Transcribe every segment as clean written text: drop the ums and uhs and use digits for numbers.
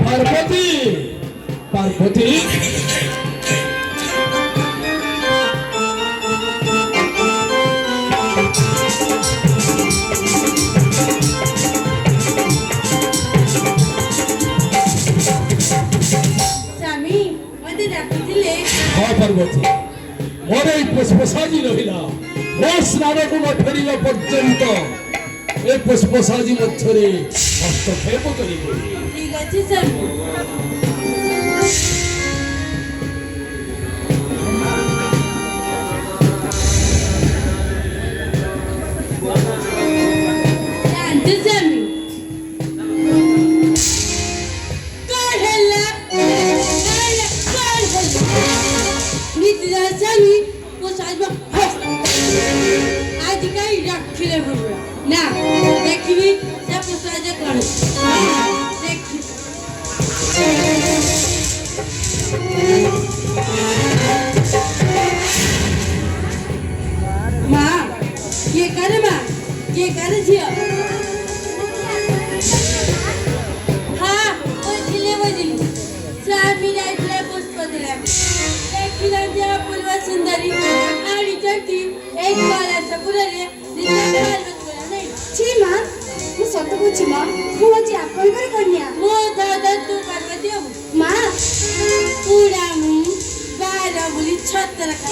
পার্বতী পার্বতী পার্বতী মোর এই পুষ্প সাজি রহিলা ମୋ ସ୍ନାନକୁ ନ ଫେରିବା ପର୍ଯ୍ୟନ୍ତ ଏ ପୁଷ୍ପ ସାଜି ମଧ୍ୟରେ ହସ୍ତକ୍ଷେପ କରିବେ। ଠିକ ଅଛି ସାର୍। ना देखिए सब साजे कर देखिए माँ ये करे जिया हाँ बजली स्वामी राइटला पुष्प दिला देखिला जे पुलवा सुंदरी आणि चंती एक बालाचा पुराले ची माँ मु सत कहछि माँ मु आज आपनकर कन्या मो दादा तू पार्वती हो माँ पूरा मु बारा बुली छतर का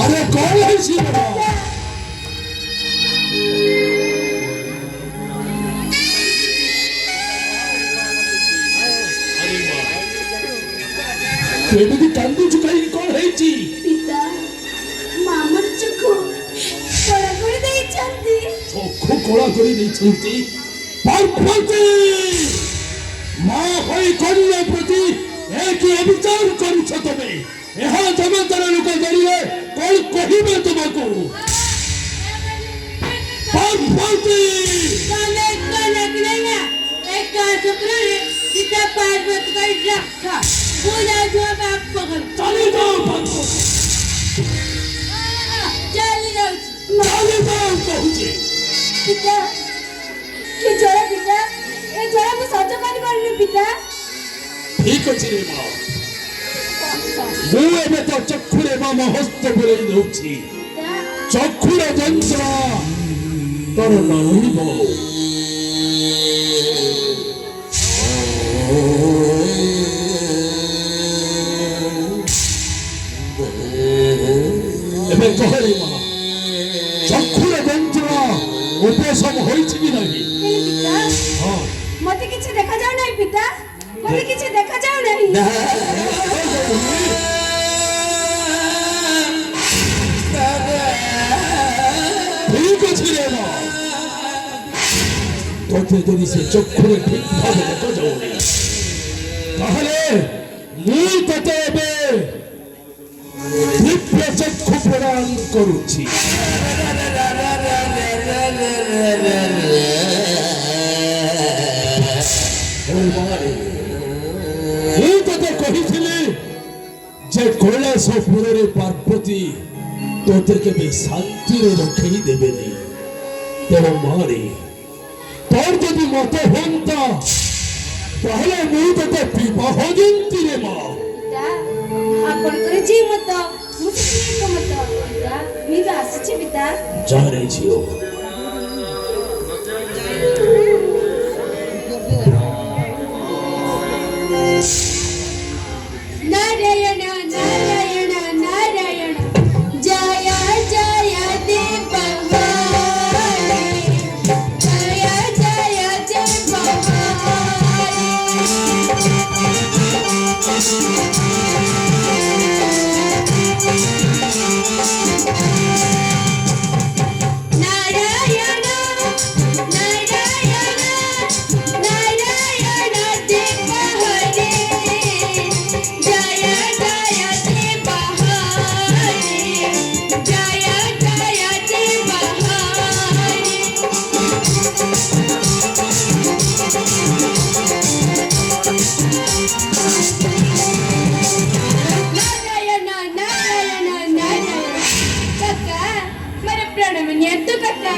अरे कौन है ତୁ ଏମିତି କାନ୍ଦୁଛୁ କାହିଁକି, କଣ ହେଇଛି? ପିତା ମାମୁର ଚକ୍ଷୁ କଳା କରି ଦେଇଛନ୍ତି। ଚକ୍ଷୁ କଳା କରି ଦେଇଛନ୍ତି? ପାର୍ବତୀ, ମା ହୋଇ କନ୍ୟା ପ୍ରତି ଏ କି ଅବିଚାର କରୁଛ ତମେ? ଏହା ଜଗତର ଲୋକ ଜାଣିଲେ କଣ କହିବେ ତୁମକୁ? ପାର୍ବତୀ, तने कनक नहीं एक छोकरा ने सीता पार्वती का रखा पूजा जो बाप पकड़ ଚାଲି ଯାଅ ପାର୍ବତୀ, चली जाऊ ଚାଲି ଯାଅ କହୁଛି। ପିତା କି ଜ୍ୱର ପିତା, ଏ ଜ୍ୱର ମୁଁ ସହ୍ୟ କରିପାରୁନି ପିତା। ଠିକ ଅଛି ରେ ମା, ମୁଁ ଏବେ ତ ଚକ୍ଷୁରେ ବାମ ହସ୍ତ ବୁଲେଇ ଦେଉଛି। ଚକ୍ଷୁର ଯନ୍ତ୍ରଣା ତୋର ନ ରହିବ। ଏବେ କହରେ ମା, ଚକ୍ଷୁର ଯନ୍ତ୍ରଣା ଉପଶମ ହୋଇଛି କି ନାହିଁ? ହେଲେ ପିତା ହଁ, ମତେ କିଛି ଦେଖାଯାଉ ନାହିଁ ପିତା, ମତେ କିଛି ଦେଖାଯାଉ ନାହିଁ। ঠিক আছে রে মা, তোকে যদি সে চক্ষুরে ঠিকভাবে দেখা যাওনি, তাহলে ମୁଁ ତତେ ଏବେ ଦିବ୍ୟ ଚକ୍ଷୁ ପ୍ରଦାନ କରୁଛି। ମୁଁ ତତେ କହିଥିଲି ଯେ କୈଳାସପୁରରେ ପାର୍ବତୀ ତୋତେ କେବେ ଶାନ୍ତିରେ ରଖେଇ ଦେବେନି। ତେଣୁ ମାରେ, তোর যদি মত হন্তা তাহলে ମୁଁ ତତେ ବିବାହ ଦିଅନ୍ତି ରେ ମା। ପିତା ଆପଣଙ୍କର ଯେ ମତ ମୁଁ ସେଠି ଏକ ମତ। ପିତା ମୁଁ ଏବେ ଆସିଛି ପିତା। ଯା ରେ ଝିଅ। नारायण नारायण नारायण जय जय देव भवानी जय जय देव नारायण नारायण नारायण देव हरे जय जय देव हरे जय जय देव हरे नारायण नारायण नारायण काका मेरा प्रणव नियत काका